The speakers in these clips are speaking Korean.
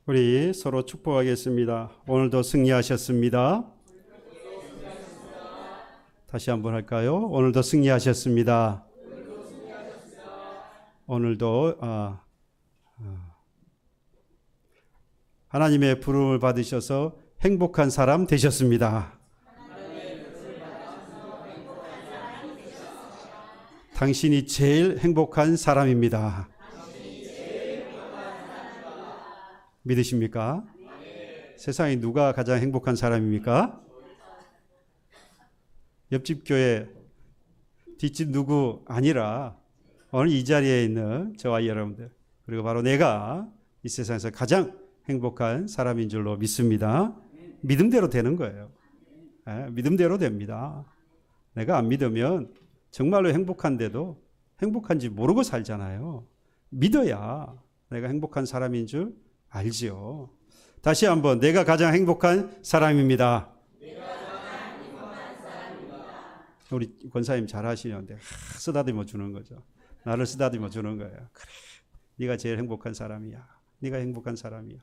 우리 서로 축복하겠습니다. 오늘도 승리하셨습니다. 다시 한번 할까요? 오늘도 승리하셨습니다. 오늘도 하나님의 부름을 받으셔서 행복한 사람 되셨습니다. 당신이 제일 행복한 사람입니다. 믿으십니까? 세상에 누가 가장 행복한 사람입니까? 옆집 교회 뒷집 누구 아니라 오늘 이 자리에 있는 저와 여러분들, 그리고 바로 내가 이 세상에서 가장 행복한 사람인 줄로 믿습니다. 믿음대로 되는 거예요. 믿음대로 됩니다. 내가 안 믿으면 정말로 행복한데도 행복한지 모르고 살잖아요. 믿어야 내가 행복한 사람인 줄 알지요. 다시 한번, 내가 가장 행복한 사람입니다. 우리 권사님 잘 하시는데 쓰다듬어 주는 거죠. 나를 쓰다듬어 주는 거예요. 그래, 네가 제일 행복한 사람이야. 네가 행복한 사람이야.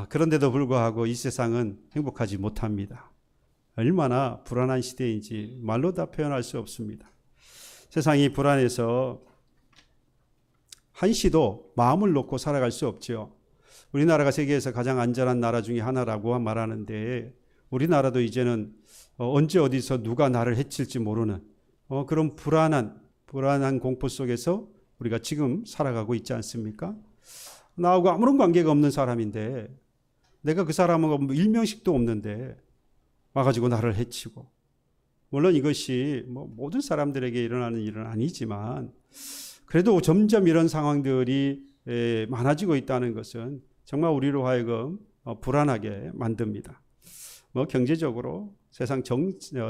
그런데도 불구하고 이 세상은 행복하지 못합니다. 얼마나 불안한 시대인지 말로 다 표현할 수 없습니다. 세상이 불안해서 한시도 마음을 놓고 살아갈 수 없죠. 우리나라가 세계에서 가장 안전한 나라 중에 하나라고 말하는데, 우리나라도 이제는 언제 어디서 누가 나를 해칠지 모르는 그런 불안한 공포 속에서 우리가 지금 살아가고 있지 않습니까? 나하고 아무런 관계가 없는 사람인데, 내가 그 사람하고 일명식도 없는데 와가지고 나를 해치고, 물론 이것이 모든 사람들에게 일어나는 일은 아니지만 그래도 점점 이런 상황들이 많아지고 있다는 것은 정말 우리로 하여금 불안하게 만듭니다. 경제적으로 세상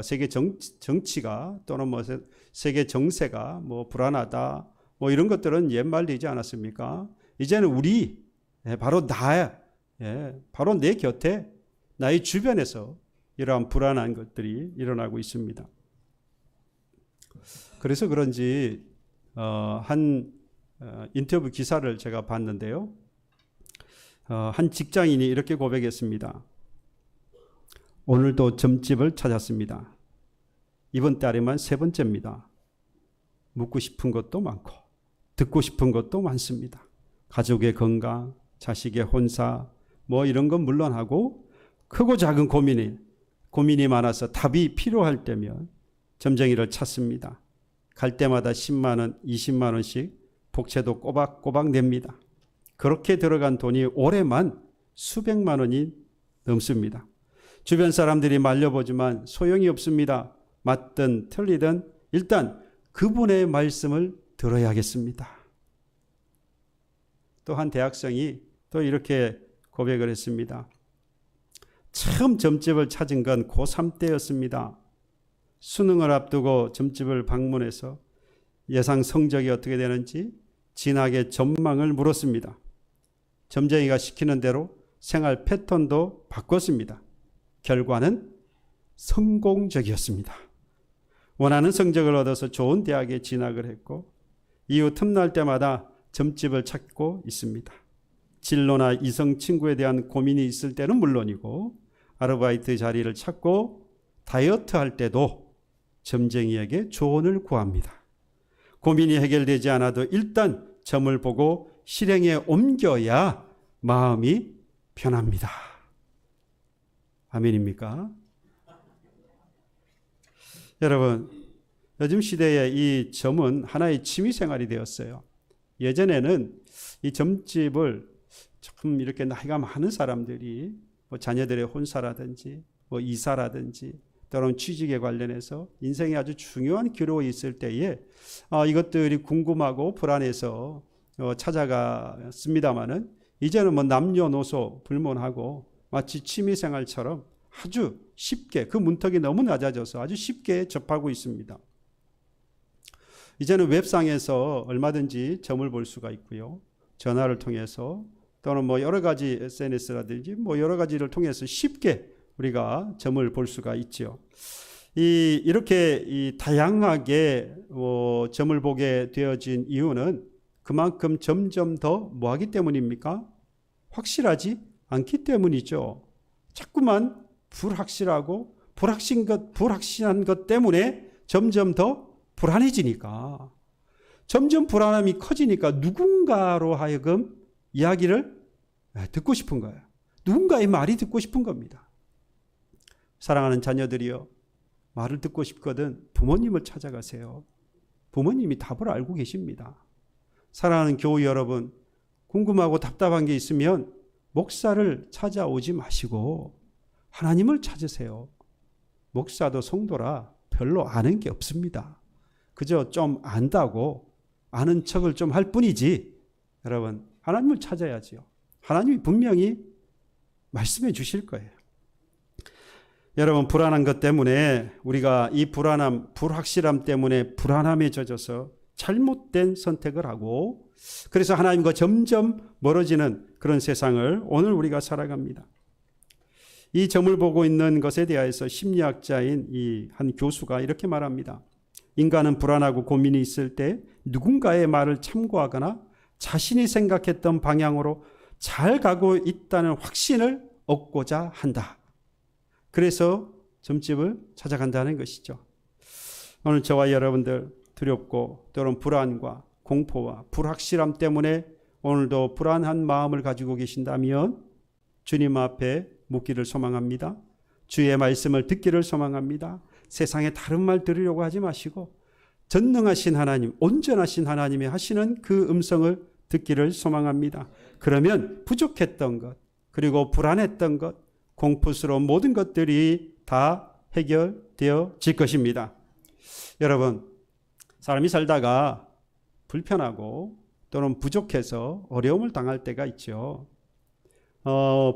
세계 정치가 또는 세계 정세가 불안하다 이런 것들은 옛말 되지 않았습니까? 이제는 우리 바로 바로 내 곁에, 나의 주변에서 이러한 불안한 것들이 일어나고 있습니다. 그래서 그런지 한 인터뷰 기사를 제가 봤는데요. 한 직장인이 이렇게 고백했습니다. 오늘도 점집을 찾았습니다. 이번 달에만 3번째입니다. 묻고 싶은 것도 많고 듣고 싶은 것도 많습니다. 가족의 건강, 자식의 혼사 이런 건 물론 하고, 크고 작은 고민이 많아서 답이 필요할 때면 점쟁이를 찾습니다. 갈 때마다 10만 원, 20만 원씩 복채도 꼬박꼬박 냅니다. 그렇게 들어간 돈이 올해만 수백만 원이 넘습니다. 주변 사람들이 말려보지만 소용이 없습니다. 맞든 틀리든 일단 그분의 말씀을 들어야겠습니다. 또 한 대학생이 또 이렇게 고백을 했습니다. 처음 점집을 찾은 건 고3 때였습니다. 수능을 앞두고 점집을 방문해서 예상 성적이 어떻게 되는지 진하게 전망을 물었습니다. 점쟁이가 시키는 대로 생활 패턴도 바꿨습니다. 결과는 성공적이었습니다. 원하는 성적을 얻어서 좋은 대학에 진학을 했고, 이후 틈날 때마다 점집을 찾고 있습니다. 진로나 이성 친구에 대한 고민이 있을 때는 물론이고, 아르바이트 자리를 찾고 다이어트 할 때도 점쟁이에게 조언을 구합니다. 고민이 해결되지 않아도 일단 점을 보고 실행에 옮겨야 마음이 편합니다. 아멘입니까? 여러분, 요즘 시대에 이 점은 하나의 취미생활이 되었어요. 예전에는 이 점집을 좀 이렇게 나이가 많은 사람들이 자녀들의 혼사라든지 이사라든지 또는 취직에 관련해서 인생에 아주 중요한 기로에 있을 때에 이것들이 궁금하고 불안해서 찾아갔습니다마는, 이제는 남녀노소 불문하고 마치 취미생활처럼 아주 쉽게, 그 문턱이 너무 낮아져서 아주 쉽게 접하고 있습니다. 이제는 웹상에서 얼마든지 점을 볼 수가 있고요. 전화를 통해서 또는 여러 가지 SNS라든지 여러 가지를 통해서 쉽게 우리가 점을 볼 수가 있죠. 이렇게 다양하게 점을 보게 되어진 이유는 그만큼 점점 더 뭐하기 때문입니까? 확실하지 않기 때문이죠. 자꾸만 불확실하고 불확실한 것 때문에 점점 더 불안해지니까, 점점 불안함이 커지니까 누군가로 하여금 이야기를 듣고 싶은 거예요. 누군가의 말이 듣고 싶은 겁니다. 사랑하는 자녀들이여, 말을 듣고 싶거든 부모님을 찾아가세요. 부모님이 답을 알고 계십니다. 사랑하는 교우 여러분, 궁금하고 답답한 게 있으면 목사를 찾아오지 마시고 하나님을 찾으세요. 목사도 성도라 별로 아는 게 없습니다. 그저 좀 안다고 아는 척을 좀 할 뿐이지, 여러분 하나님을 찾아야지요. 하나님이 분명히 말씀해 주실 거예요. 여러분, 불안한 것 때문에 우리가 이 불확실함 때문에 불안함에 젖어서 잘못된 선택을 하고, 그래서 하나님과 점점 멀어지는 그런 세상을 오늘 우리가 살아갑니다. 이 점을 보고 있는 것에 대해서 심리학자인 이 한 교수가 이렇게 말합니다. 인간은 불안하고 고민이 있을 때 누군가의 말을 참고하거나 자신이 생각했던 방향으로 잘 가고 있다는 확신을 얻고자 한다. 그래서 점집을 찾아간다는 것이죠. 오늘 저와 여러분들 두렵고 때로는 불안과 공포와 불확실함 때문에 오늘도 불안한 마음을 가지고 계신다면 주님 앞에 묻기를 소망합니다. 주의 말씀을 듣기를 소망합니다. 세상에 다른 말 들으려고 하지 마시고 전능하신 하나님, 온전하신 하나님이 하시는 그 음성을 듣기를 소망합니다. 그러면 부족했던 것, 그리고 불안했던 것, 공포스러운 모든 것들이 다 해결되어질 것입니다. 여러분, 사람이 살다가 불편하고 또는 부족해서 어려움을 당할 때가 있죠.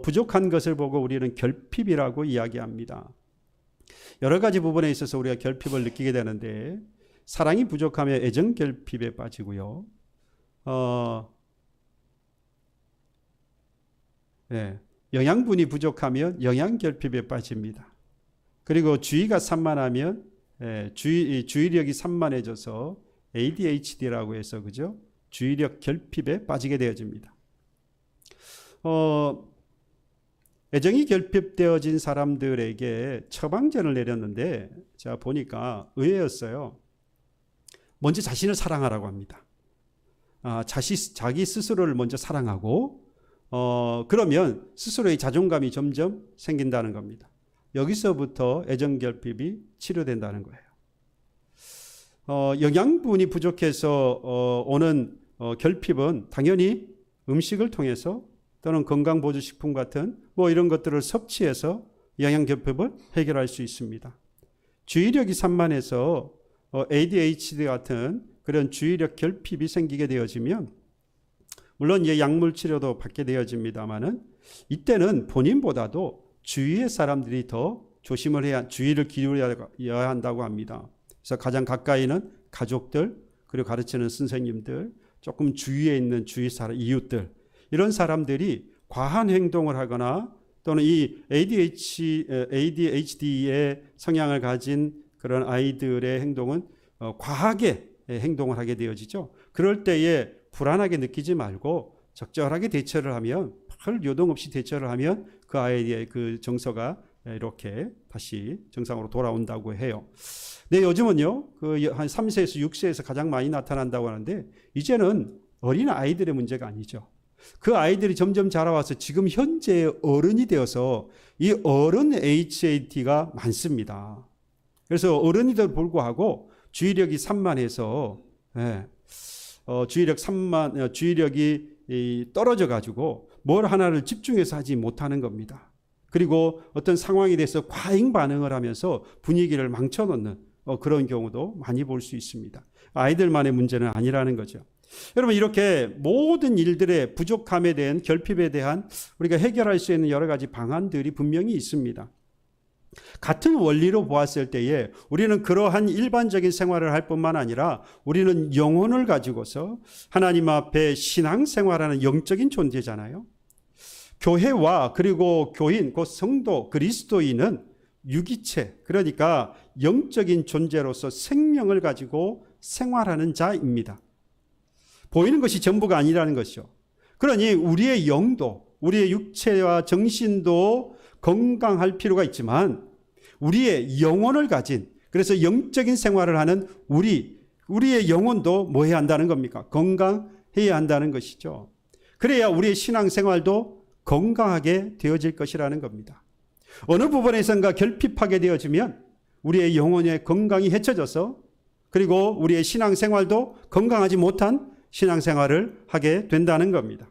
부족한 것을 보고 우리는 결핍이라고 이야기합니다. 여러 가지 부분에 있어서 우리가 결핍을 느끼게 되는데, 사랑이 부족하면 애정 결핍에 빠지고요. 영양분이 부족하면 영양 결핍에 빠집니다. 그리고 주의가 산만하면 주의력이 산만해져서 ADHD라고 해서, 그죠? 주의력 결핍에 빠지게 되어집니다. 애정이 결핍되어진 사람들에게 처방전을 내렸는데 제가 보니까 의외였어요. 먼저 자신을 사랑하라고 합니다. 자기 스스로를 먼저 사랑하고 그러면 스스로의 자존감이 점점 생긴다는 겁니다. 여기서부터 애정 결핍이 치료된다는 거예요. 영양분이 부족해서 오는 결핍은 당연히 음식을 통해서 또는 건강보조식품 같은 이런 것들을 섭취해서 영양 결핍을 해결할 수 있습니다. 주의력이 산만해서 ADHD 같은 그런 주의력 결핍이 생기게 되어지면, 물론 이제 약물 치료도 받게 되어집니다만은, 이때는 본인보다도 주위의 사람들이 더 조심을 해야, 주의를 기울여야 한다고 합니다. 그래서 가장 가까이는 가족들, 그리고 가르치는 선생님들, 조금 주위에 있는 주위 사람, 이웃들, 이런 사람들이 과한 행동을 하거나 또는 이 ADHD의 성향을 가진 그런 아이들의 행동은 과하게 행동을 하게 되어지죠. 그럴 때에 불안하게 느끼지 말고 적절하게 대처를 하면, 별 요동 없이 대처를 하면 그 아이의 그 정서가 이렇게 다시 정상으로 돌아온다고 해요. 네, 요즘은요, 한 3세에서 6세에서 가장 많이 나타난다고 하는데, 이제는 어린 아이들의 문제가 아니죠. 그 아이들이 점점 자라와서 지금 현재 어른이 되어서 이 어른 HAT가 많습니다. 그래서 어른이들 불구하고 주의력이 산만해서 주의력이 떨어져 가지고 뭘 하나를 집중해서 하지 못하는 겁니다. 그리고 어떤 상황에 대해서 과잉 반응을 하면서 분위기를 망쳐놓는 그런 경우도 많이 볼 수 있습니다. 아이들만의 문제는 아니라는 거죠. 여러분, 이렇게 모든 일들의 부족함에 대한 결핍에 대한 우리가 해결할 수 있는 여러 가지 방안들이 분명히 있습니다. 같은 원리로 보았을 때에 우리는 그러한 일반적인 생활을 할 뿐만 아니라 우리는 영혼을 가지고서 하나님 앞에 신앙생활하는 영적인 존재잖아요. 교회와 그리고 교인, 곧 성도, 그리스도인은 유기체, 그러니까 영적인 존재로서 생명을 가지고 생활하는 자입니다. 보이는 것이 전부가 아니라는 것이죠. 그러니 우리의 영도, 우리의 육체와 정신도 건강할 필요가 있지만 우리의 영혼을 가진, 그래서 영적인 생활을 하는 우리의 영혼도 뭐 해야 한다는 겁니까? 건강해야 한다는 것이죠. 그래야 우리의 신앙생활도 건강하게 되어질 것이라는 겁니다. 어느 부분에선가 결핍하게 되어지면 우리의 영혼의 건강이 해쳐져서 그리고 우리의 신앙생활도 건강하지 못한 신앙생활을 하게 된다는 겁니다.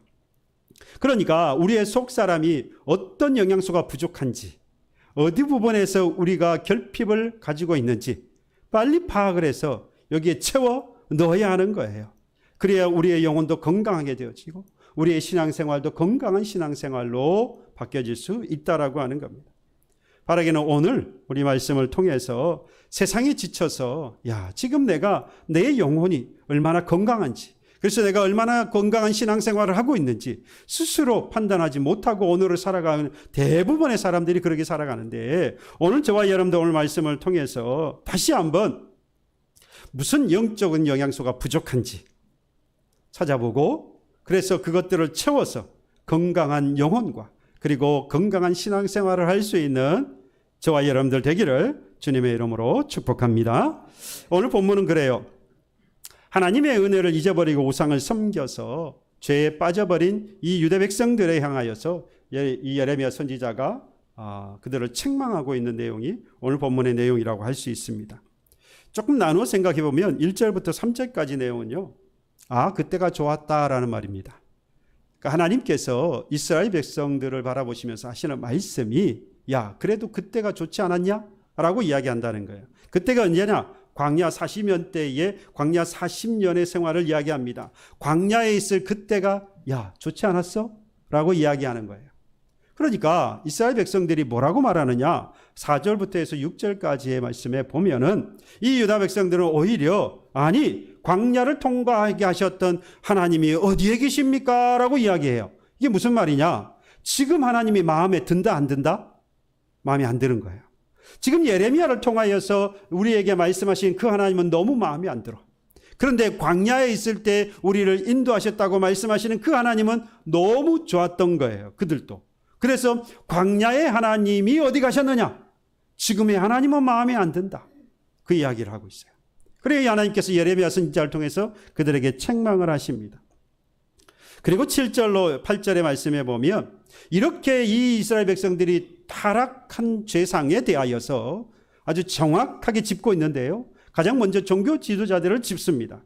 그러니까 우리의 속사람이 어떤 영양소가 부족한지, 어디 부분에서 우리가 결핍을 가지고 있는지 빨리 파악을 해서 여기에 채워 넣어야 하는 거예요. 그래야 우리의 영혼도 건강하게 되어지고 우리의 신앙생활도 건강한 신앙생활로 바뀌어질 수 있다라고 하는 겁니다. 바라기는 오늘 우리 말씀을 통해서 세상에 지쳐서 지금 내 영혼이 얼마나 건강한지, 그래서 내가 얼마나 건강한 신앙생활을 하고 있는지 스스로 판단하지 못하고 오늘을 살아가는 대부분의 사람들이 그렇게 살아가는데, 오늘 저와 여러분들 오늘 말씀을 통해서 다시 한번 무슨 영적인 영양소가 부족한지 찾아보고 그래서 그것들을 채워서 건강한 영혼과 그리고 건강한 신앙생활을 할 수 있는 저와 여러분들 되기를 주님의 이름으로 축복합니다. 오늘 본문은 그래요. 하나님의 은혜를 잊어버리고 우상을 섬겨서 죄에 빠져버린 이 유대 백성들에 향하여서 이 예레미야 선지자가 그들을 책망하고 있는 내용이 오늘 본문의 내용이라고 할 수 있습니다. 조금 나누어 생각해 보면 1절부터 3절까지 내용은요, 그때가 좋았다라는 말입니다. 그러니까 하나님께서 이스라엘 백성들을 바라보시면서 하시는 말씀이 그래도 그때가 좋지 않았냐? 라고 이야기한다는 거예요. 그때가 언제냐? 광야 40년 때에 광야 40년의 생활을 이야기합니다. 광야에 있을 그때가 좋지 않았어? 라고 이야기하는 거예요. 그러니까 이스라엘 백성들이 뭐라고 말하느냐? 4절부터 해서 6절까지의 말씀에 보면은 이 유다 백성들은 오히려 광야를 통과하게 하셨던 하나님이 어디에 계십니까? 라고 이야기해요. 이게 무슨 말이냐? 지금 하나님이 마음에 든다 안 든다? 마음에 안 드는 거예요. 지금 예레미야를 통하여서 우리에게 말씀하신 그 하나님은 너무 마음에 안 들어. 그런데 광야에 있을 때 우리를 인도하셨다고 말씀하시는 그 하나님은 너무 좋았던 거예요. 그들도. 그래서 광야의 하나님이 어디 가셨느냐? 지금의 하나님은 마음에 안 든다. 그 이야기를 하고 있어요. 그래야 하나님께서 예레미야 선지자를 통해서 그들에게 책망을 하십니다. 그리고 7절로 8절의 말씀에 보면 이렇게 이 이스라엘 백성들이 타락한 죄상에 대하여서 아주 정확하게 짚고 있는데요. 가장 먼저 종교 지도자들을 짚습니다.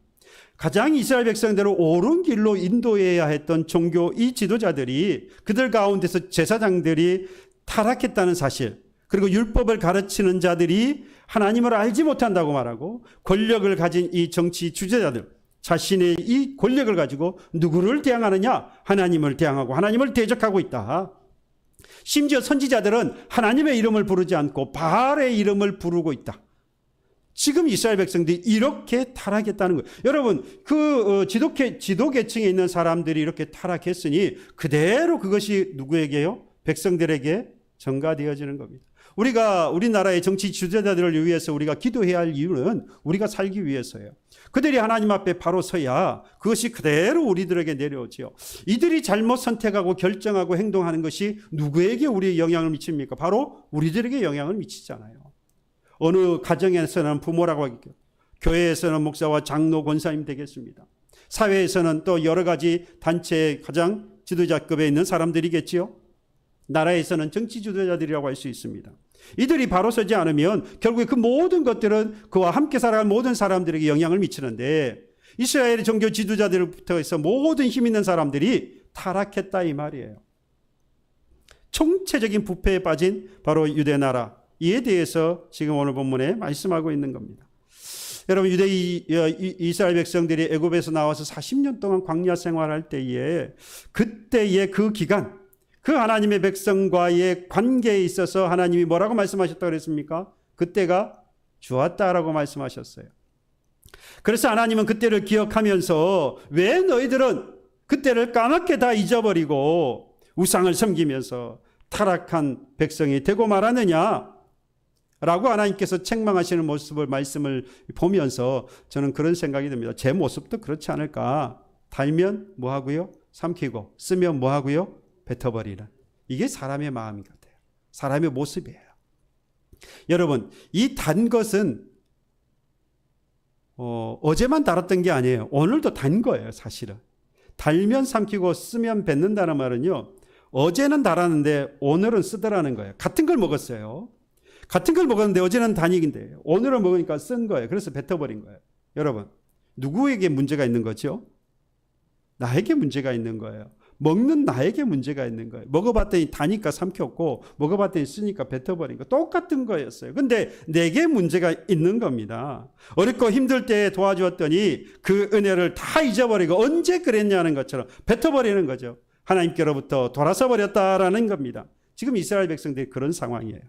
가장 이스라엘 백성들을 옳은 길로 인도해야 했던 종교 이 지도자들이 그들 가운데서 제사장들이 타락했다는 사실, 그리고 율법을 가르치는 자들이 하나님을 알지 못한다고 말하고 권력을 가진 이 정치 주재자들, 자신의 이 권력을 가지고 누구를 대항하느냐? 하나님을 대항하고 하나님을 대적하고 있다. 심지어 선지자들은 하나님의 이름을 부르지 않고 바알의 이름을 부르고 있다. 지금 이스라엘 백성들이 이렇게 타락했다는 거예요. 여러분, 지도계층에 있는 사람들이 이렇게 타락했으니 그대로 그것이 누구에게요? 백성들에게 전가되어지는 겁니다. 우리나라의 정치 주재자들을 위해서 우리가 기도해야 할 이유는 우리가 살기 위해서예요. 그들이 하나님 앞에 바로 서야 그것이 그대로 우리들에게 내려오지요. 이들이 잘못 선택하고 결정하고 행동하는 것이 누구에게 우리의 영향을 미칩니까? 바로 우리들에게 영향을 미치잖아요. 어느 가정에서는 부모라고 하겠죠. 교회에서는 목사와 장로, 권사님 되겠습니다. 사회에서는 또 여러 가지 단체의 가장 지도자급에 있는 사람들이겠지요. 나라에서는 정치 지도자들이라고 할 수 있습니다. 이들이 바로 서지 않으면 결국에 그 모든 것들은 그와 함께 살아갈 모든 사람들에게 영향을 미치는데, 이스라엘의 종교 지도자들부터 해서 모든 힘 있는 사람들이 타락했다 이 말이에요. 총체적인 부패에 빠진 바로 유대 나라, 이에 대해서 지금 오늘 본문에 말씀하고 있는 겁니다. 여러분, 이스라엘 백성들이 애굽에서 나와서 40년 동안 광야 생활할 때에 그때의 그 기간, 그 하나님의 백성과의 관계에 있어서 하나님이 뭐라고 말씀하셨다고 그랬습니까? 그때가 좋았다라고 말씀하셨어요. 그래서 하나님은 그때를 기억하면서 왜 너희들은 그때를 까맣게 다 잊어버리고 우상을 섬기면서 타락한 백성이 되고 말았느냐? 라고 하나님께서 책망하시는 말씀을 보면서 저는 그런 생각이 듭니다. 제 모습도 그렇지 않을까? 달면 뭐 하고요? 삼키고, 쓰면 뭐 하고요? 뱉어버리는, 이게 사람의 마음 같아요. 사람의 모습이에요. 여러분, 이 단 것은 어제만 달았던 게 아니에요. 오늘도 단 거예요, 사실은. 달면 삼키고 쓰면 뱉는다는 말은요, 어제는 달았는데 오늘은 쓰더라는 거예요. 같은 걸 먹었어요. 같은 걸 먹었는데 어제는 단익인데 오늘은 먹으니까 쓴 거예요. 그래서 뱉어버린 거예요. 여러분, 누구에게 문제가 있는 거죠? 나에게 문제가 있는 거예요. 먹는 나에게 문제가 있는 거예요. 먹어봤더니 다니까 삼켰고 먹어봤더니 쓰니까 뱉어버린 거 똑같은 거였어요. 근데 내게 문제가 있는 겁니다. 어렵고 힘들 때 도와주었더니 그 은혜를 다 잊어버리고 언제 그랬냐는 것처럼 뱉어버리는 거죠. 하나님께로부터 돌아서 버렸다라는 겁니다. 지금 이스라엘 백성들이 그런 상황이에요.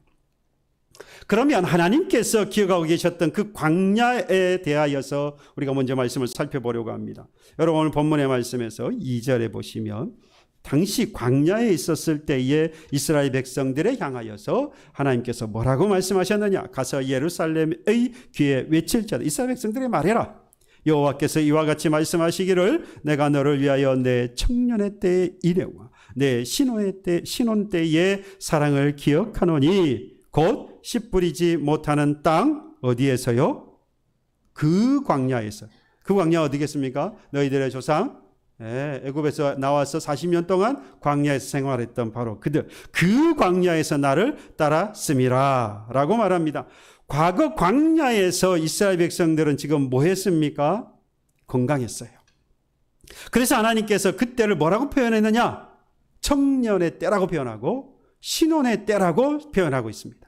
그러면 하나님께서 기억하고 계셨던 그 광야에 대하여서 우리가 먼저 말씀을 살펴보려고 합니다. 여러분, 오늘 본문의 말씀에서 2절에 보시면 당시 광야에 있었을 때에 이스라엘 백성들에 향하여서 하나님께서 뭐라고 말씀하셨느냐? 가서 예루살렘의 귀에 외칠지어다. 이스라엘 백성들이 말해라. 여호와께서 이와 같이 말씀하시기를 내가 너를 위하여 내 청년의 때의 일회와 내 신혼 때의 사랑을 기억하노니 곧 씨 뿌리지 못하는 땅 어디에서요? 그 광야에서. 그 광야 어디겠습니까? 너희들의 조상 애굽에서 나와서 40년 동안 광야에서 생활했던 바로 그들, 그 광야에서 나를 따랐음이라 라고 말합니다. 과거 광야에서 이스라엘 백성들은 지금 뭐 했습니까? 건강했어요. 그래서 하나님께서 그때를 뭐라고 표현했느냐? 청년의 때라고 표현하고 신혼의 때라고 표현하고 있습니다.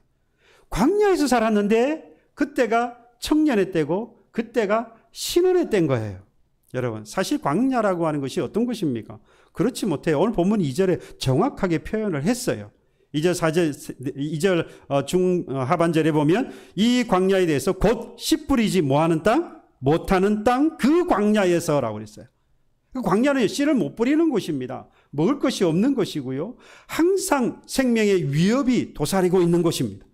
광야에서 살았는데 그때가 청년의 때고 그때가 신혼의 때인 거예요. 여러분, 사실 광야라고 하는 것이 어떤 것입니까? 그렇지 못해요. 오늘 본문 2절에 정확하게 표현을 했어요. 2절 중하반절에 보면 이 광야에 대해서 곧 씨 뿌리지 뭐하는 땅? 못하는 땅 그 광야에서라고 그랬어요. 그 광야는 씨를 못 뿌리는 곳입니다. 먹을 것이 없는 것이고요. 항상 생명의 위협이 도사리고 있는 곳입니다.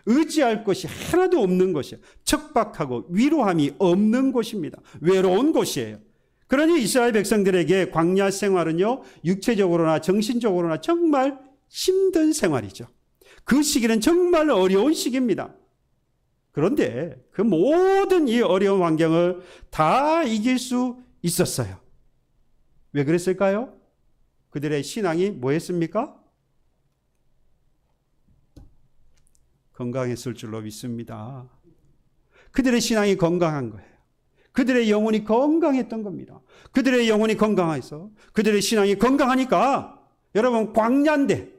의지할 것이 하나도 없는 곳이에요. 척박하고 위로함이 없는 곳입니다. 외로운 곳이에요. 그러니 이스라엘 백성들에게 광야 생활은요, 육체적으로나 정신적으로나 정말 힘든 생활이죠. 그 시기는 정말 어려운 시기입니다. 그런데 그 모든 이 어려운 환경을 다 이길 수 있었어요. 왜 그랬을까요? 그들의 신앙이 뭐였습니까? 건강했을 줄로 믿습니다. 그들의 신앙이 건강한 거예요. 그들의 영혼이 건강했던 겁니다. 그들의 영혼이 건강해서 그들의 신앙이 건강하니까 여러분, 광야인데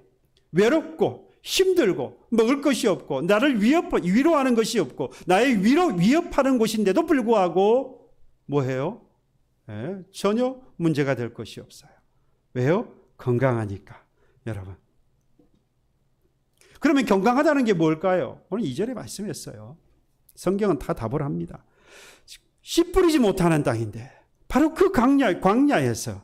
외롭고 힘들고 먹을 것이 없고 나를 위로하는 것이 없고 나의 위협하는 곳인데도 불구하고 뭐해요? 전혀 문제가 될 것이 없어요. 왜요? 건강하니까. 여러분, 그러면 건강하다는 게 뭘까요? 오늘 2절에 말씀했어요. 성경은 다 답을 합니다. 씨 뿌리지 못하는 땅인데 바로 그 광야에서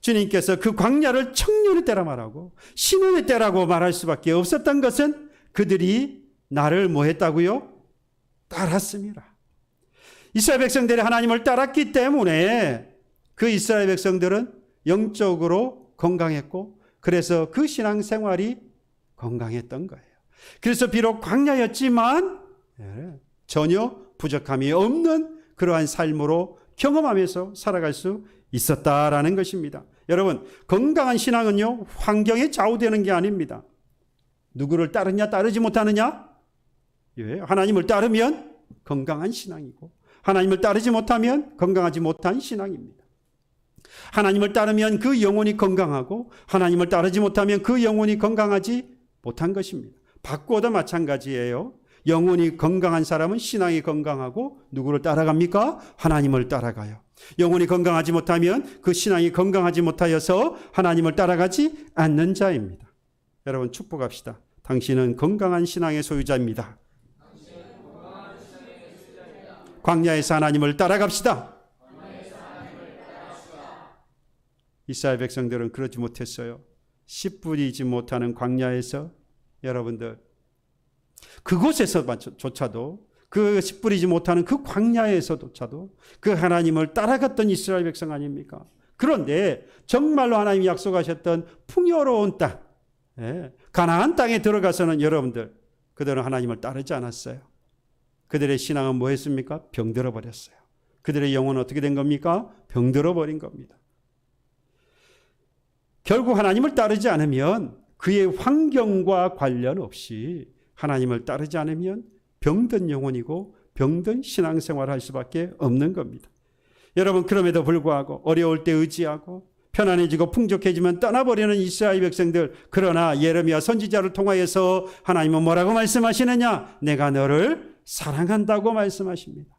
주님께서 그 광야를 청년의 때라 말하고 신혼의 때라고 말할 수밖에 없었던 것은 그들이 나를 뭐 했다고요? 따랐습니다. 이스라엘 백성들이 하나님을 따랐기 때문에 그 이스라엘 백성들은 영적으로 건강했고 그래서 그 신앙생활이 건강했던 거예요. 그래서 비록 광야였지만 전혀 부족함이 없는 그러한 삶으로 경험하면서 살아갈 수 있었다라는 것입니다. 여러분, 건강한 신앙은요, 환경에 좌우되는 게 아닙니다. 누구를 따르냐 따르지 못하느냐? 하나님을 따르면 건강한 신앙이고 하나님을 따르지 못하면 건강하지 못한 신앙입니다. 하나님을 따르면 그 영혼이 건강하고 하나님을 따르지 못하면 그 영혼이 건강하지 못한 것입니다. 바꾸어도 마찬가지예요. 영혼이 건강한 사람은 신앙이 건강하고 누구를 따라갑니까? 하나님을 따라가요. 영혼이 건강하지 못하면 그 신앙이 건강하지 못하여서 하나님을 따라가지 않는 자입니다. 여러분, 축복합시다. 당신은 건강한 신앙의 소유자입니다. 광야에서 하나님을 따라갑시다. 이스라엘 백성들은 그러지 못했어요. 씨 뿌리지 못하는 광야에서 여러분들 그곳에서조차도 그 씨 뿌리지 못하는 그 광야에서조차도 그 하나님을 따라갔던 이스라엘 백성 아닙니까? 그런데 정말로 하나님이 약속하셨던 풍요로운 땅, 가나안 땅에 들어가서는 여러분들, 그들은 하나님을 따르지 않았어요. 그들의 신앙은 뭐 했습니까? 병들어 버렸어요. 그들의 영혼은 어떻게 된 겁니까? 병들어 버린 겁니다. 결국 하나님을 따르지 않으면 그의 환경과 관련 없이 하나님을 따르지 않으면 병든 영혼이고 병든 신앙생활을 할 수밖에 없는 겁니다. 여러분, 그럼에도 불구하고 어려울 때 의지하고 편안해지고 풍족해지면 떠나버리는 이스라엘 백성들, 그러나 예레미야 선지자를 통하여서 하나님은 뭐라고 말씀하시느냐? 내가 너를 사랑한다고 말씀하십니다.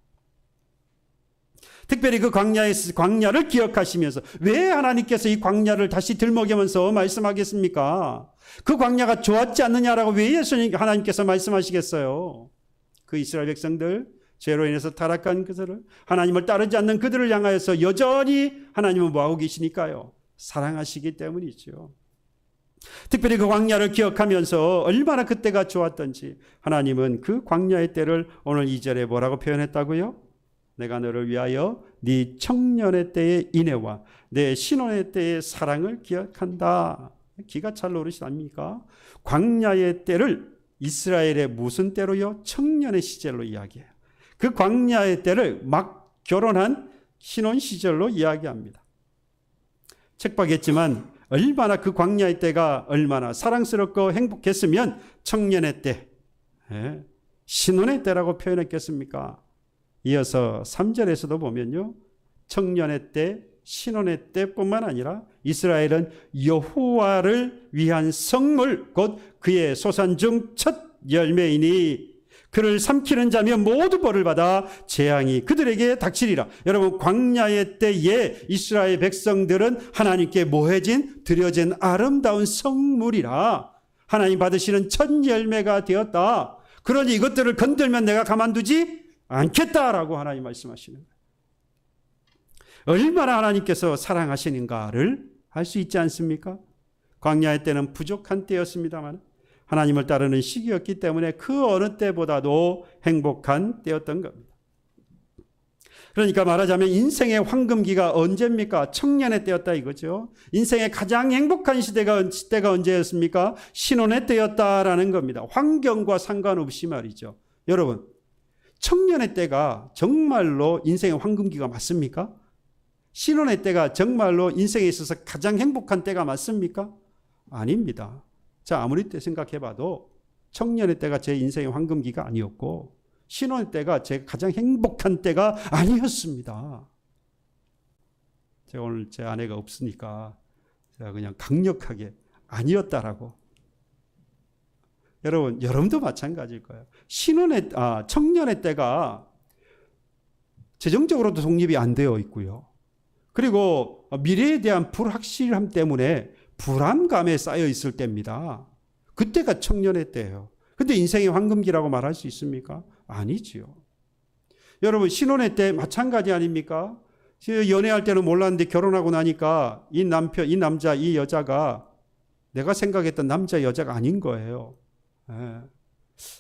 특별히 그 광야를 기억하시면서 왜 하나님께서 이 광야를 다시 들먹이면서 말씀하겠습니까? 그 광야가 좋았지 않느냐라고 왜 하나님께서 말씀하시겠어요? 그 이스라엘 백성들, 죄로 인해서 타락한 그들을, 하나님을 따르지 않는 그들을 향하여서 여전히 하나님은 뭐하고 계시니까요? 사랑하시기 때문이죠. 특별히 그 광야를 기억하면서 얼마나 그때가 좋았던지 하나님은 그 광야의 때를 오늘 2절에 뭐라고 표현했다고요? 내가 너를 위하여 네 청년의 때의 인애와 내 신혼의 때의 사랑을 기억한다. 기가 찰 노릇이 아닙니까? 광야의 때를 이스라엘의 무슨 때로요? 청년의 시절로 이야기해요. 그 광야의 때를 막 결혼한 신혼 시절로 이야기합니다. 책박했지만 얼마나 그 광야의 때가 얼마나 사랑스럽고 행복했으면 청년의 때, 신혼의 때라고 표현했겠습니까? 이어서 3절에서도 보면요, 청년의 때, 신혼의 때뿐만 아니라 이스라엘은 여호와를 위한 성물, 곧 그의 소산 중 첫 열매이니 그를 삼키는 자면 모두 벌을 받아 재앙이 그들에게 닥치리라. 여러분, 광야의 때에 이스라엘 백성들은 하나님께 모해진, 드려진 아름다운 성물이라 하나님 받으시는 첫 열매가 되었다. 그러니 이것들을 건들면 내가 가만두지 않겠다라고 하나님 말씀하시는 거예요. 얼마나 하나님께서 사랑하시는가를 알 수 있지 않습니까? 광야의 때는 부족한 때였습니다만 하나님을 따르는 시기였기 때문에 그 어느 때보다도 행복한 때였던 겁니다. 그러니까 말하자면 인생의 황금기가 언제입니까? 청년의 때였다 이거죠. 인생의 가장 행복한 때가 언제였습니까? 신혼의 때였다라는 겁니다. 환경과 상관없이 말이죠. 여러분, 청년의 때가 정말로 인생의 황금기가 맞습니까? 신혼의 때가 정말로 인생에 있어서 가장 행복한 때가 맞습니까? 아닙니다. 자, 아무리 때 생각해봐도 청년의 때가 제 인생의 황금기가 아니었고 신혼의 때가 제 가장 행복한 때가 아니었습니다. 제가 오늘 제 아내가 없으니까 제가 그냥 강력하게 아니었다라고. 여러분도 마찬가지일 거예요. 청년의 때가 재정적으로도 독립이 안 되어 있고요. 그리고 미래에 대한 불확실함 때문에 불안감에 쌓여 있을 때입니다. 그때가 청년의 때예요. 근데 인생의 황금기라고 말할 수 있습니까? 아니지요. 여러분, 신혼의 때 마찬가지 아닙니까? 연애할 때는 몰랐는데 결혼하고 나니까 이 남자, 이 여자가 내가 생각했던 남자, 여자가 아닌 거예요.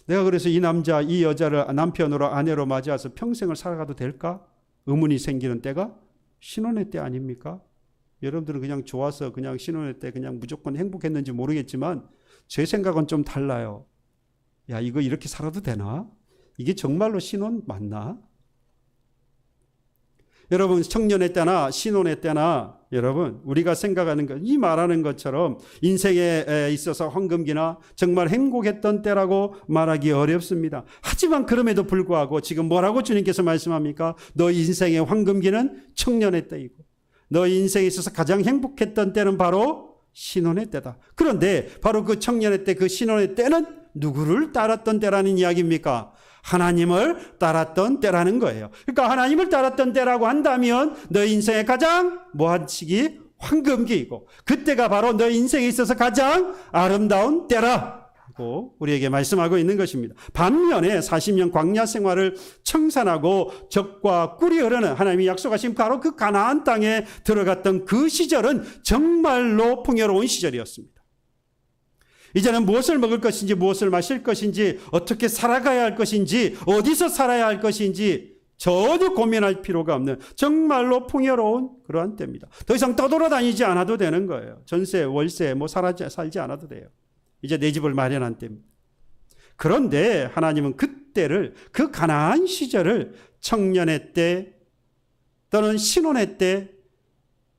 내가 그래서 이 남자, 이 여자를 남편으로, 아내로 맞이해서 평생을 살아가도 될까? 의문이 생기는 때가 신혼의 때 아닙니까? 여러분들은 그냥 좋아서 그냥 신혼의 때 그냥 무조건 행복했는지 모르겠지만 제 생각은 좀 달라요. 야, 이거 이렇게 살아도 되나? 이게 정말로 신혼 맞나? 여러분, 청년의 때나 신혼의 때나 여러분, 우리가 생각하는 것, 이 말하는 것처럼 인생에 있어서 황금기나 정말 행복했던 때라고 말하기 어렵습니다. 하지만 그럼에도 불구하고 지금 뭐라고 주님께서 말씀합니까? 너 인생의 황금기는 청년의 때이고 너 인생에 있어서 가장 행복했던 때는 바로 신혼의 때다. 그런데 바로 그 청년의 때, 그 신혼의 때는 누구를 따랐던 때라는 이야기입니까? 하나님을 따랐던 때라는 거예요. 그러니까 하나님을 따랐던 때라고 한다면 너 인생의 가장 뭐한 시기? 황금기이고 그때가 바로 너 인생에 있어서 가장 아름다운 때라고 우리에게 말씀하고 있는 것입니다. 반면에 40년 광야 생활을 청산하고 적과 꿀이 흐르는 하나님이 약속하신 바로 그 가나안 땅에 들어갔던 그 시절은 정말로 풍요로운 시절이었습니다. 이제는 무엇을 먹을 것인지 무엇을 마실 것인지 어떻게 살아가야 할 것인지 어디서 살아야 할 것인지 전혀 고민할 필요가 없는 정말로 풍요로운 그러한 때입니다. 더 이상 떠돌아다니지 않아도 되는 거예요. 전세, 월세 살지 않아도 돼요. 이제 내 집을 마련한 때입니다. 그런데 하나님은 그때를, 그 가나안 시절을 청년의 때 또는 신혼의 때,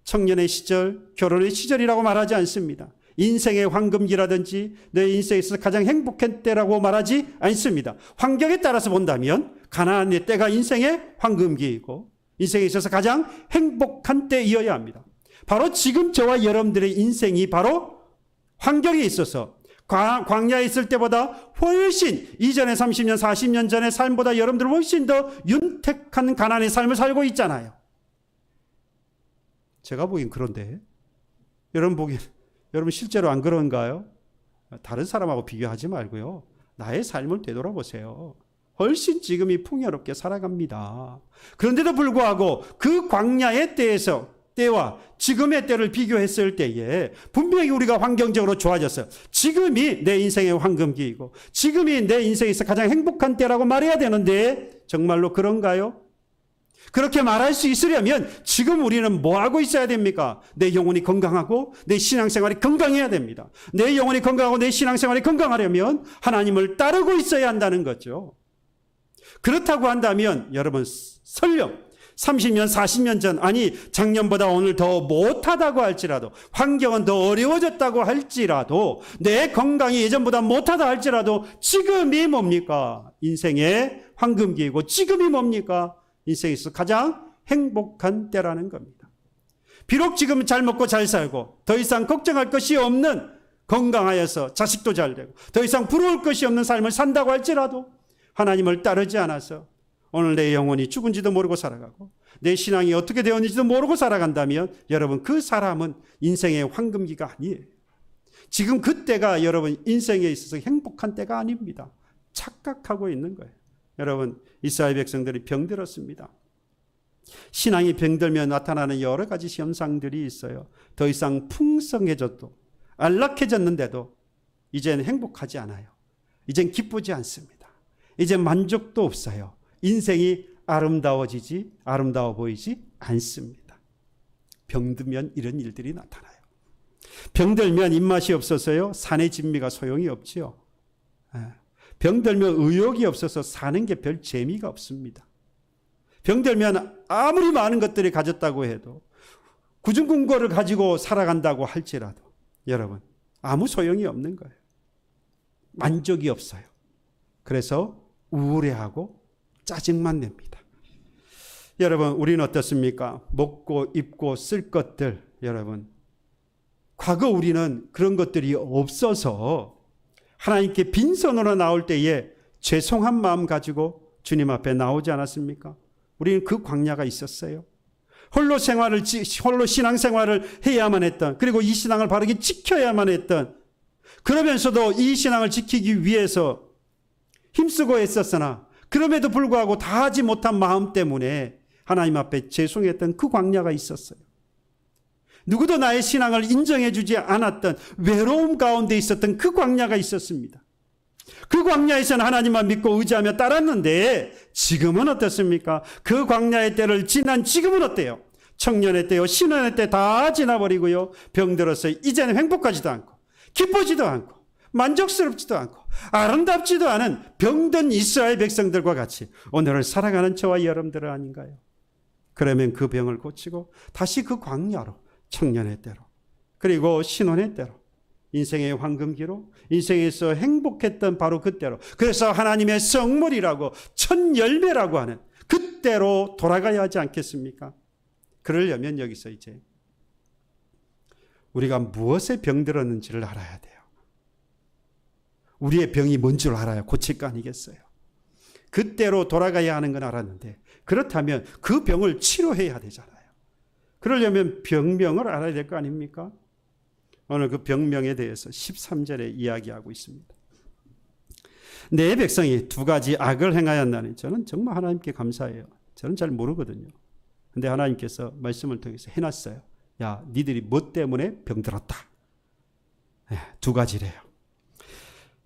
청년의 시절, 결혼의 시절이라고 말하지 않습니다. 인생의 황금기라든지 내 인생에 있어서 가장 행복한 때라고 말하지 않습니다. 환경에 따라서 본다면 가나안의 때가 인생의 황금기이고 인생에 있어서 가장 행복한 때이어야 합니다. 바로 지금 저와 여러분들의 인생이 바로 환경에 있어서 광야에 있을 때보다 훨씬 이전에 30년, 40년 전의 삶보다 여러분들 훨씬 더 윤택한 가나안의 삶을 살고 있잖아요. 제가 보기엔 그런데 여러분 실제로 안 그런가요? 다른 사람하고 비교하지 말고요. 나의 삶을 되돌아보세요. 훨씬 지금이 풍요롭게 살아갑니다. 그런데도 불구하고 그 광야의 때와 지금의 때를 비교했을 때에 분명히 우리가 환경적으로 좋아졌어요. 지금이 내 인생의 황금기이고 지금이 내 인생에서 가장 행복한 때라고 말해야 되는데 정말로 그런가요? 그렇게 말할 수 있으려면 지금 우리는 뭐 하고 있어야 됩니까? 내 영혼이 건강하고 내 신앙생활이 건강해야 됩니다. 내 영혼이 건강하고 내 신앙생활이 건강하려면 하나님을 따르고 있어야 한다는 거죠. 그렇다고 한다면 여러분 설령 30년, 40년 전, 아니 작년보다 오늘 더 못하다고 할지라도, 환경은 더 어려워졌다고 할지라도, 내 건강이 예전보다 못하다 할지라도 지금이 뭡니까? 인생의 황금기이고 지금이 뭡니까? 인생에서 가장 행복한 때라는 겁니다. 비록 지금 잘 먹고 잘 살고 더 이상 걱정할 것이 없는, 건강하여서 자식도 잘 되고 더 이상 부러울 것이 없는 삶을 산다고 할지라도 하나님을 따르지 않아서 오늘 내 영혼이 죽은지도 모르고 살아가고 내 신앙이 어떻게 되었는지도 모르고 살아간다면 여러분 그 사람은 인생의 황금기가 아니에요. 지금 그때가 여러분 인생에 있어서 행복한 때가 아닙니다. 착각하고 있는 거예요. 여러분 이스라엘 백성들이 병들었습니다. 신앙이 병들면 나타나는 여러 가지 현상들이 있어요. 더 이상 풍성해져도 안락해졌는데도 이제는 행복하지 않아요. 이젠 기쁘지 않습니다. 이제 만족도 없어요. 인생이 아름다워 보이지 않습니다. 병들면 이런 일들이 나타나요. 병들면 입맛이 없어서요. 산의 진미가 소용이 없지요. 병들면 의욕이 없어서 사는 게 별 재미가 없습니다. 병들면 아무리 많은 것들이 가졌다고 해도 구중궁궐을 가지고 살아간다고 할지라도 여러분 아무 소용이 없는 거예요. 만족이 없어요. 그래서 우울해하고 짜증만 냅니다. 여러분 우리는 어떻습니까? 먹고 입고 쓸 것들, 여러분 과거 우리는 그런 것들이 없어서 하나님께 빈손으로 나올 때에 죄송한 마음 가지고 주님 앞에 나오지 않았습니까? 우리는 그 광야가 있었어요. 홀로 신앙생활을 해야만 했던, 그리고 이 신앙을 바르게 지켜야만 했던, 그러면서도 이 신앙을 지키기 위해서 힘쓰고 애썼으나 그럼에도 불구하고 다 하지 못한 마음 때문에 하나님 앞에 죄송했던 그 광야가 있었어요. 누구도 나의 신앙을 인정해 주지 않았던 외로움 가운데 있었던 그 광야가 있었습니다. 그 광야에서는 하나님만 믿고 의지하며 따랐는데 지금은 어떻습니까? 그 광야의 때를 지난 지금은 어때요? 청년의 때요, 신혼의 때 다 지나버리고요. 병들어서 이제는 행복하지도 않고 기쁘지도 않고 만족스럽지도 않고 아름답지도 않은 병든 이스라엘 백성들과 같이 오늘을 살아가는 저와 여러분들 아닌가요? 그러면 그 병을 고치고 다시 그 광야로, 청년의 때로, 그리고 신혼의 때로, 인생의 황금기로, 인생에서 행복했던 바로 그때로, 그래서 하나님의 성물이라고 첫 열매라고 하는 그때로 돌아가야 하지 않겠습니까? 그러려면 여기서 이제 우리가 무엇에 병들었는지를 알아야 돼요. 우리의 병이 뭔 줄 알아야 고칠 거 아니겠어요? 그때로 돌아가야 하는 건 알았는데 그렇다면 그 병을 치료해야 되잖아요. 그러려면 병명을 알아야 될 거 아닙니까? 오늘 그 병명에 대해서 13절에 이야기하고 있습니다. 내 백성이 두 가지 악을 행하였나니, 저는 정말 하나님께 감사해요. 저는 잘 모르거든요. 근데 하나님께서 말씀을 통해서 해놨어요. 야, 니들이 뭐 때문에 병들었다. 두 가지래요.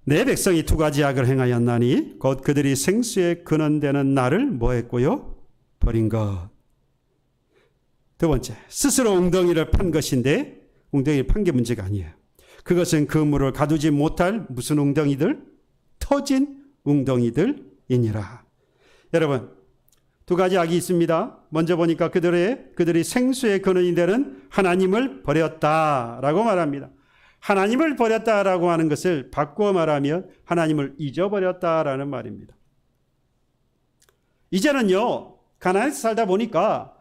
내 백성이 두 가지 악을 행하였나니 곧 그들이 생수에 근원되는 날을 뭐 했고요? 버린 것. 두 번째, 스스로 웅덩이를 판 것인데 웅덩이를 판 게 문제가 아니에요. 그것은 그 물을 가두지 못할 무슨 웅덩이들? 터진 웅덩이들이니라. 여러분, 두 가지 악이 있습니다. 먼저 보니까 그들이 생수의 근원이 되는 하나님을 버렸다라고 말합니다. 하나님을 버렸다라고 하는 것을 바꾸어 말하면 하나님을 잊어버렸다라는 말입니다. 이제는요, 가나안에서 살다 보니까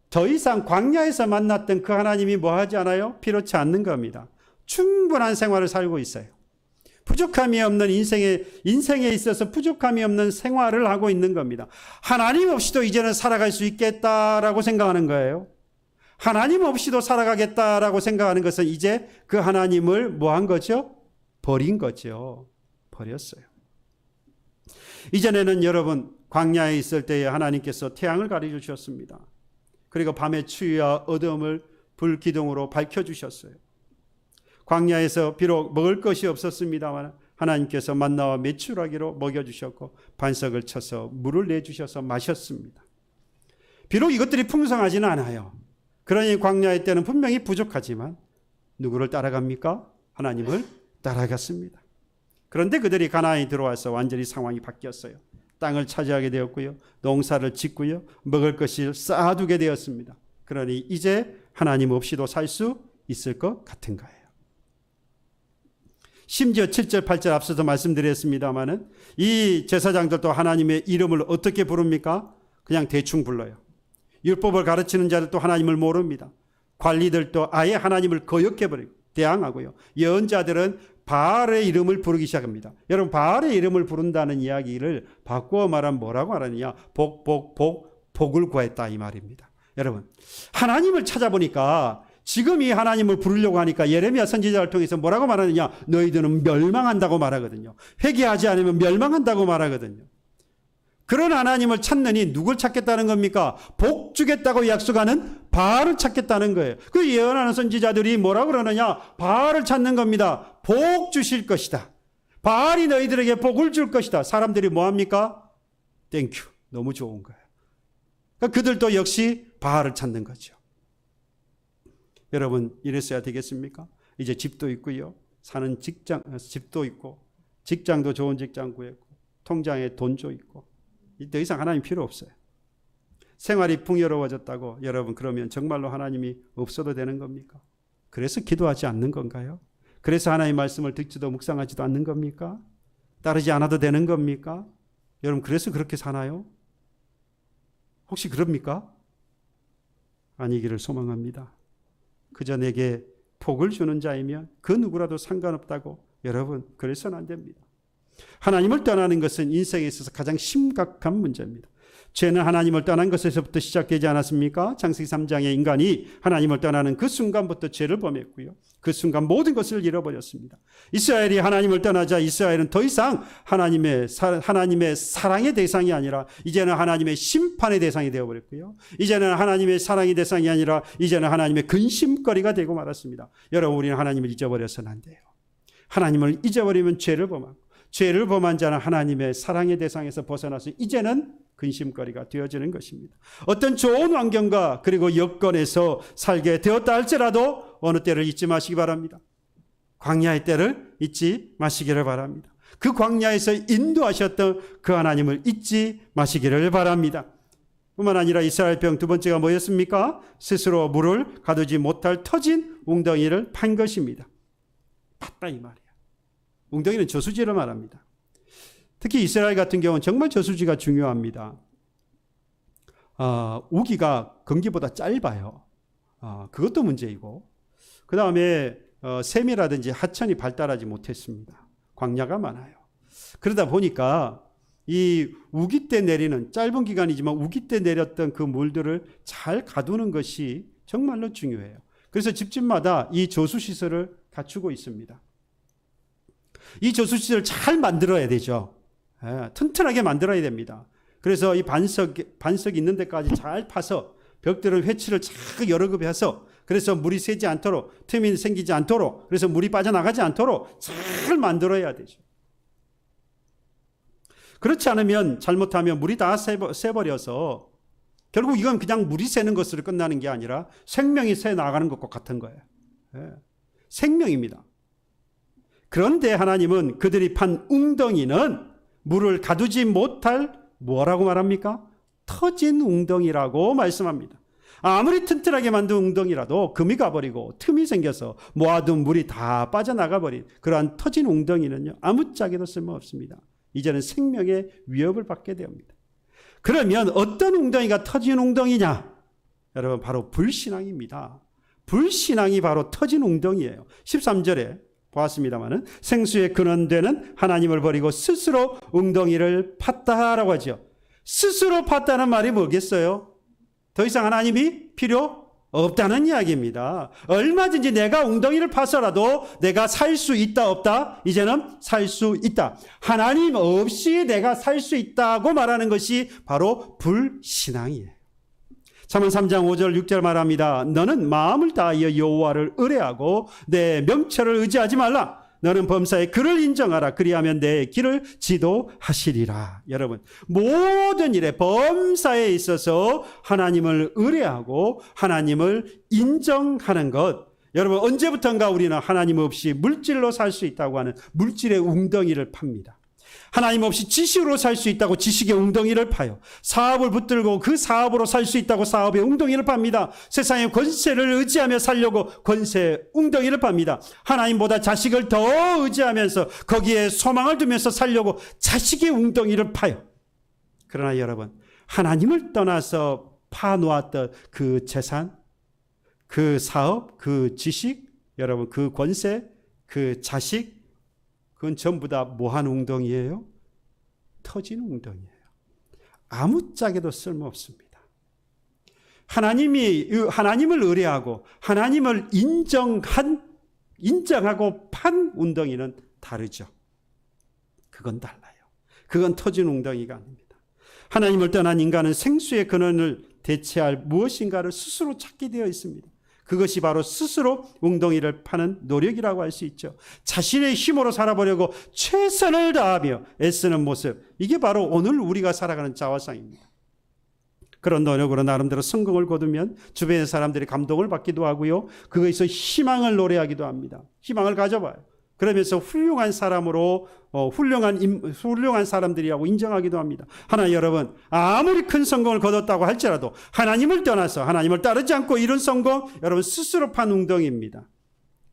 더 이상 광야에서 만났던 그 하나님이 뭐 하지 않아요? 필요치 않는 겁니다. 충분한 생활을 살고 있어요. 부족함이 없는 인생에 있어서 부족함이 없는 생활을 하고 있는 겁니다. 하나님 없이도 이제는 살아갈 수 있겠다라고 생각하는 거예요. 하나님 없이도 살아가겠다라고 생각하는 것은 이제 그 하나님을 뭐 한 거죠? 버린 거죠. 버렸어요. 이전에는 여러분, 광야에 있을 때에 하나님께서 태양을 가려주셨습니다. 그리고 밤의 추위와 어두움을 불기둥으로 밝혀주셨어요. 광야에서 비록 먹을 것이 없었습니다만 하나님께서 만나와 메추라기로 먹여주셨고 반석을 쳐서 물을 내주셔서 마셨습니다. 비록 이것들이 풍성하지는 않아요. 그러니 광야의 때는 분명히 부족하지만 누구를 따라갑니까? 하나님을 따라갔습니다. 그런데 그들이 가나안에 들어와서 완전히 상황이 바뀌었어요. 땅을 차지하게 되었고요. 농사를 짓고요. 먹을 것을 쌓아두게 되었습니다. 그러니 이제 하나님 없이도 살 수 있을 것 같은 거예요. 심지어 7절 8절 앞서도 말씀드렸습니다마는 이 제사장들도 하나님의 이름을 어떻게 부릅니까? 그냥 대충 불러요. 율법을 가르치는 자들도 하나님을 모릅니다. 관리들도 아예 하나님을 거역해버리고 대항하고요. 예언자들은 바알의 이름을 부르기 시작합니다. 여러분, 바알의 이름을 부른다는 이야기를 바꾸어 말하면 뭐라고 하느냐? 복을 구했다 이 말입니다. 여러분, 하나님을 찾아보니까 지금 이 하나님을 부르려고 하니까 예레미야 선지자를 통해서 뭐라고 말하느냐? 너희들은 멸망한다고 말하거든요. 회개하지 않으면 멸망한다고 말하거든요. 그런 하나님을 찾느니 누굴 찾겠다는 겁니까? 복 주겠다고 약속하는 바알을 찾겠다는 거예요. 그 예언하는 선지자들이 뭐라고 그러느냐? 바알을 찾는 겁니다. 복 주실 것이다. 바알이 너희들에게 복을 줄 것이다. 사람들이 뭐합니까? 땡큐. 너무 좋은 거예요. 그러니까 그들도 역시 바알을 찾는 거죠. 여러분, 이랬어야 되겠습니까? 이제 집도 있고요. 사는 집도 있고, 직장도 좋은 직장 구했고, 통장에 돈도 있고, 더 이상 하나님 필요 없어요. 생활이 풍요로워졌다고 여러분 그러면 정말로 하나님이 없어도 되는 겁니까? 그래서 기도하지 않는 건가요? 그래서 하나님의 말씀을 듣지도 묵상하지도 않는 겁니까? 따르지 않아도 되는 겁니까? 여러분 그래서 그렇게 사나요? 혹시 그럽니까? 아니기를 소망합니다. 그저 내게 복을 주는 자이면 그 누구라도 상관없다고 여러분 그래서는 안 됩니다. 하나님을 떠나는 것은 인생에 있어서 가장 심각한 문제입니다. 죄는 하나님을 떠난 것에서부터 시작되지 않았습니까? 창세기 3장에 인간이 하나님을 떠나는 그 순간부터 죄를 범했고요. 그 순간 모든 것을 잃어버렸습니다. 이스라엘이 하나님을 떠나자 이스라엘은 더 이상 하나님의 사랑의 대상이 아니라 이제는 하나님의 심판의 대상이 되어버렸고요. 이제는 하나님의 사랑의 대상이 아니라 이제는 하나님의 근심거리가 되고 말았습니다. 여러분 우리는 하나님을 잊어버려서는 안 돼요. 하나님을 잊어버리면 죄를 범하고 죄를 범한 자는 하나님의 사랑의 대상에서 벗어나서 이제는 근심거리가 되어지는 것입니다. 어떤 좋은 환경과 그리고 여건에서 살게 되었다 할지라도 어느 때를 잊지 마시기 바랍니다. 광야의 때를 잊지 마시기를 바랍니다. 그 광야에서 인도하셨던 그 하나님을 잊지 마시기를 바랍니다. 뿐만 아니라 이스라엘 병 두 번째가 뭐였습니까? 스스로 물을 가두지 못할 터진 웅덩이를 판 것입니다. 팠다 이 말이에요. 웅덩이는 저수지를 말합니다. 특히 이스라엘 같은 경우는 정말 저수지가 중요합니다. 우기가 건기보다 짧아요. 그것도 문제이고 그 다음에 샘이라든지 하천이 발달하지 못했습니다. 광야가 많아요. 그러다 보니까 이 우기 때 내리는 짧은 기간이지만 우기 때 내렸던 그 물들을 잘 가두는 것이 정말로 중요해요. 그래서 집집마다 이 저수시설을 갖추고 있습니다. 이 저수시설을 잘 만들어야 되죠. 튼튼하게 만들어야 됩니다. 그래서 이 반석이 있는 데까지 잘 파서 벽들은 회치를 잘 여러 급 해서 그래서 물이 새지 않도록 틈이 생기지 않도록 그래서 물이 빠져나가지 않도록 잘 만들어야 되죠. 그렇지 않으면 잘못하면 물이 다 새버려서 결국 이건 그냥 물이 새는 것으로 끝나는 게 아니라 생명이 새 나가는 것과 같은 거예요. 생명입니다. 그런데 하나님은 그들이 판 웅덩이는 물을 가두지 못할 뭐라고 말합니까? 터진 웅덩이라고 말씀합니다. 아무리 튼튼하게 만든 웅덩이라도 금이 가버리고 틈이 생겨서 모아둔 물이 다 빠져나가버린 그러한 터진 웅덩이는요, 아무짝에도 쓸모없습니다. 이제는 생명의 위협을 받게 됩니다. 그러면 어떤 웅덩이가 터진 웅덩이냐? 여러분, 바로 불신앙입니다. 불신앙이 바로 터진 웅덩이에요. 13절에 보았습니다마는 생수의 근원되는 하나님을 버리고 스스로 웅덩이를 팠다라고 하죠. 스스로 팠다는 말이 뭐겠어요? 더 이상 하나님이 필요 없다는 이야기입니다. 얼마든지 내가 웅덩이를 파서라도 내가 살 수 있다 없다? 이제는 살 수 있다. 하나님 없이 내가 살 수 있다고 말하는 것이 바로 불신앙이에요. 잠언 3장 5절 6절 말합니다. 너는 마음을 다하여 여호와를 의뢰하고 내 명철을 의지하지 말라. 너는 범사에 그를 인정하라. 그리하면 내 길을 지도하시리라. 여러분, 모든 일에 범사에 있어서 하나님을 의뢰하고 하나님을 인정하는 것. 여러분, 언제부턴가 우리는 하나님 없이 물질로 살 수 있다고 하는 물질의 웅덩이를 팝니다. 하나님 없이 지식으로 살 수 있다고 지식의 웅덩이를 파요. 사업을 붙들고 그 사업으로 살 수 있다고 사업의 웅덩이를 팝니다. 세상의 권세를 의지하며 살려고 권세의 웅덩이를 팝니다. 하나님보다 자식을 더 의지하면서 거기에 소망을 두면서 살려고 자식의 웅덩이를 파요. 그러나 여러분, 하나님을 떠나서 파놓았던 그 재산, 그 사업, 그 지식, 여러분 그 권세, 그 자식, 그건 전부 다 뭐한 웅덩이예요? 터진 웅덩이예요. 아무짝에도 쓸모없습니다. 하나님을 의뢰하고 하나님을 인정하고 판 웅덩이는 다르죠. 그건 달라요. 그건 터진 웅덩이가 아닙니다. 하나님을 떠난 인간은 생수의 근원을 대체할 무엇인가를 스스로 찾게 되어 있습니다. 그것이 바로 스스로 웅덩이를 파는 노력이라고 할 수 있죠. 자신의 힘으로 살아보려고 최선을 다하며 애쓰는 모습, 이게 바로 오늘 우리가 살아가는 자화상입니다. 그런 노력으로 나름대로 성공을 거두면 주변의 사람들이 감동을 받기도 하고요, 그거에서 희망을 노래하기도 합니다. 희망을 가져봐요. 그러면서 훌륭한 사람으로 훌륭한 사람들이라고 인정하기도 합니다. 하나 여러분, 아무리 큰 성공을 거뒀다고 할지라도 하나님을 떠나서 하나님을 따르지 않고 이룬 성공, 여러분 스스로 판 웅덩이입니다.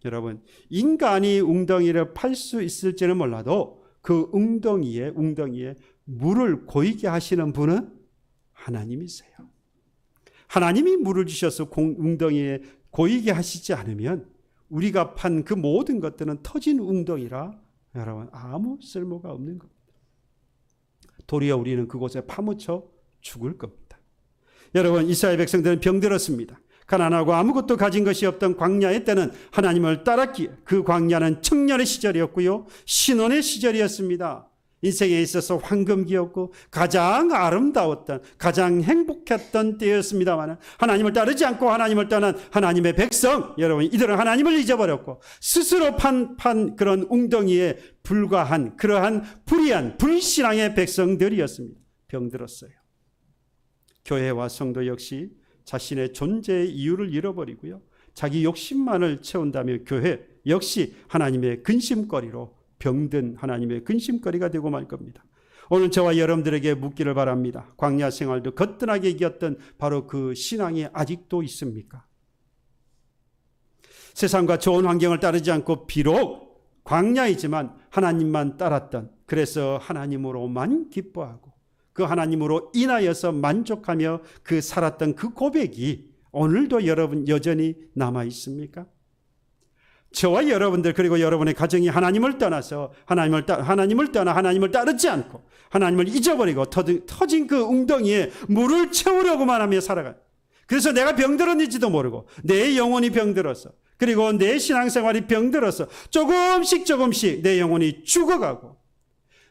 여러분, 인간이 웅덩이를 팔 수 있을지는 몰라도 그 웅덩이에 물을 고이게 하시는 분은 하나님이세요. 하나님이 물을 주셔서 웅덩이에 고이게 하시지 않으면 우리가 판 그 모든 것들은 터진 웅덩이라 여러분 아무 쓸모가 없는 겁니다. 도리어 우리는 그곳에 파묻혀 죽을 겁니다. 여러분, 이스라엘 백성들은 병들었습니다. 가난하고 아무것도 가진 것이 없던 광야의 때는 하나님을 따랐기에 그 광야는 청년의 시절이었고요, 신혼의 시절이었습니다. 인생에 있어서 황금기였고 가장 아름다웠던, 가장 행복했던 때였습니다만 하나님을 따르지 않고 하나님을 떠난 하나님의 백성, 여러분 이들은 하나님을 잊어버렸고 스스로 판 그런 웅덩이에 불과한 그러한 불의한 불신앙의 백성들이었습니다. 병들었어요. 교회와 성도 역시 자신의 존재의 이유를 잃어버리고요, 자기 욕심만을 채운다며 교회 역시 하나님의 근심거리로 병든 하나님의 근심거리가 되고 말 겁니다. 오늘 저와 여러분들에게 묻기를 바랍니다. 광야 생활도 거뜬하게 이겼던 바로 그 신앙이 아직도 있습니까? 세상과 좋은 환경을 따르지 않고 비록 광야이지만 하나님만 따랐던, 그래서 하나님으로만 기뻐하고 그 하나님으로 인하여서 만족하며 그 살았던 그 고백이 오늘도 여러분 여전히 남아 있습니까? 저와 여러분들, 그리고 여러분의 가정이 하나님을 떠나서 하나님을 떠나 하나님을 따르지 않고 하나님을 잊어버리고 터진 그 웅덩이에 물을 채우려고만 하며 살아가요. 그래서 내가 병들었는지도 모르고 내 영혼이 병들어서, 그리고 내 신앙생활이 병들어서 조금씩 내 영혼이 죽어가고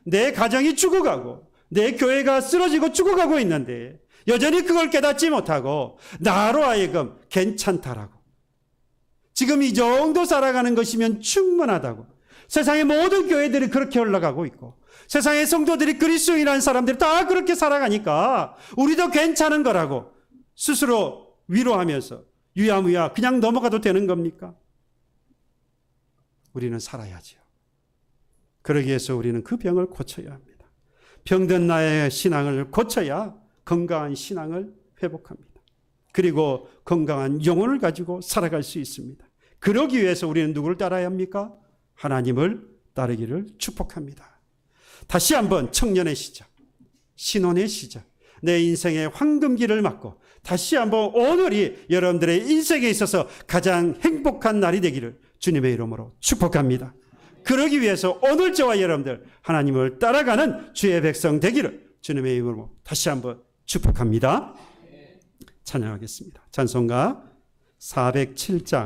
내 가정이 죽어가고 내 교회가 쓰러지고 죽어가고 있는데 여전히 그걸 깨닫지 못하고 나로 하여금 괜찮다라고, 지금 이 정도 살아가는 것이면 충분하다고, 세상의 모든 교회들이 그렇게 흘러가고 있고 세상의 성도들이 그리스도인이라는 사람들이 다 그렇게 살아가니까 우리도 괜찮은 거라고 스스로 위로하면서 유야무야 그냥 넘어가도 되는 겁니까? 우리는 살아야지요. 그러기 위해서 우리는 그 병을 고쳐야 합니다. 병든 나의 신앙을 고쳐야 건강한 신앙을 회복합니다. 그리고 건강한 영혼을 가지고 살아갈 수 있습니다. 그러기 위해서 우리는 누구를 따라야 합니까? 하나님을 따르기를 축복합니다. 다시 한번 청년의 시작, 신혼의 시작, 내 인생의 황금기를 맞고 다시 한번 오늘이 여러분들의 인생에 있어서 가장 행복한 날이 되기를 주님의 이름으로 축복합니다. 그러기 위해서 오늘 저와 여러분들 하나님을 따라가는 주의 백성 되기를 주님의 이름으로 다시 한번 축복합니다. 찬양하겠습니다. 찬송가 407장